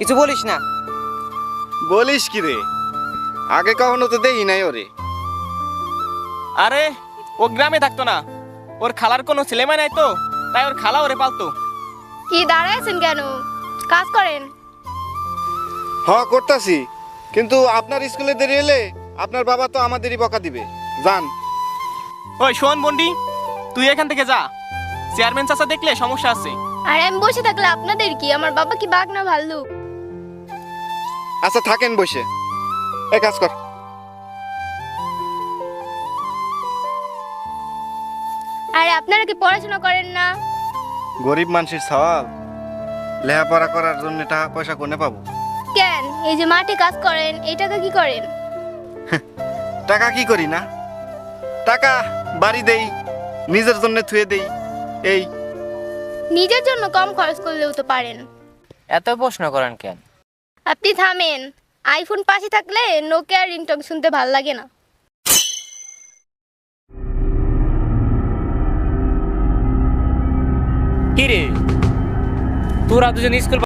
কিছু বলিস না। বলিস কি রে, আগে কখনো তো দেই নাই ওরে। আরে ও গ্রামে থাকতো না, ওর খালার কোনো ছেলেমেয়ে নাই তো, তাই ওর খালা ওরে পালতো। কি দাঁড়াইছেন কেন? কাজ করেন। করতাছি, কিন্তু আপনার স্কুলে দেরি এলে আপনার বাবা তো আমাদেরই বকা দিবে। যান। ওই শোন বন্ডি, তুই এখান থেকে যা, চেয়ারম্যান চাচা দেখলে সমস্যা আছে। আর আমি বসে থাকলে আপনাদের কি? আমার বাবা কি বাঘ না ভাল্লুক? আচ্ছা থাকেন বসে, এই কাজ কর। আরে আপনারা কি পড়াশোনা করেন না? গরিব মানুষের স্বভাব, লেখাপড়া করার জন্য টাকা পয়সা কোনে পাবো? কেন, এই যে মাঠে কাজ করেন, এই টাকা কি করেন? টাকা কি করি না, টাকা বাড়ি দেই, নিজের জন্য থুয়ে দেই। এই নিজের জন্য কম খরচ করলেও তো পারেন। এত প্রশ্ন করেন কেন? আপনি থামেন। আইফোন পাশে থাকলে নোকিয়ার রিংটং শুনতে ভাল লাগে না। কি রে, তোরা দুজন স্কুল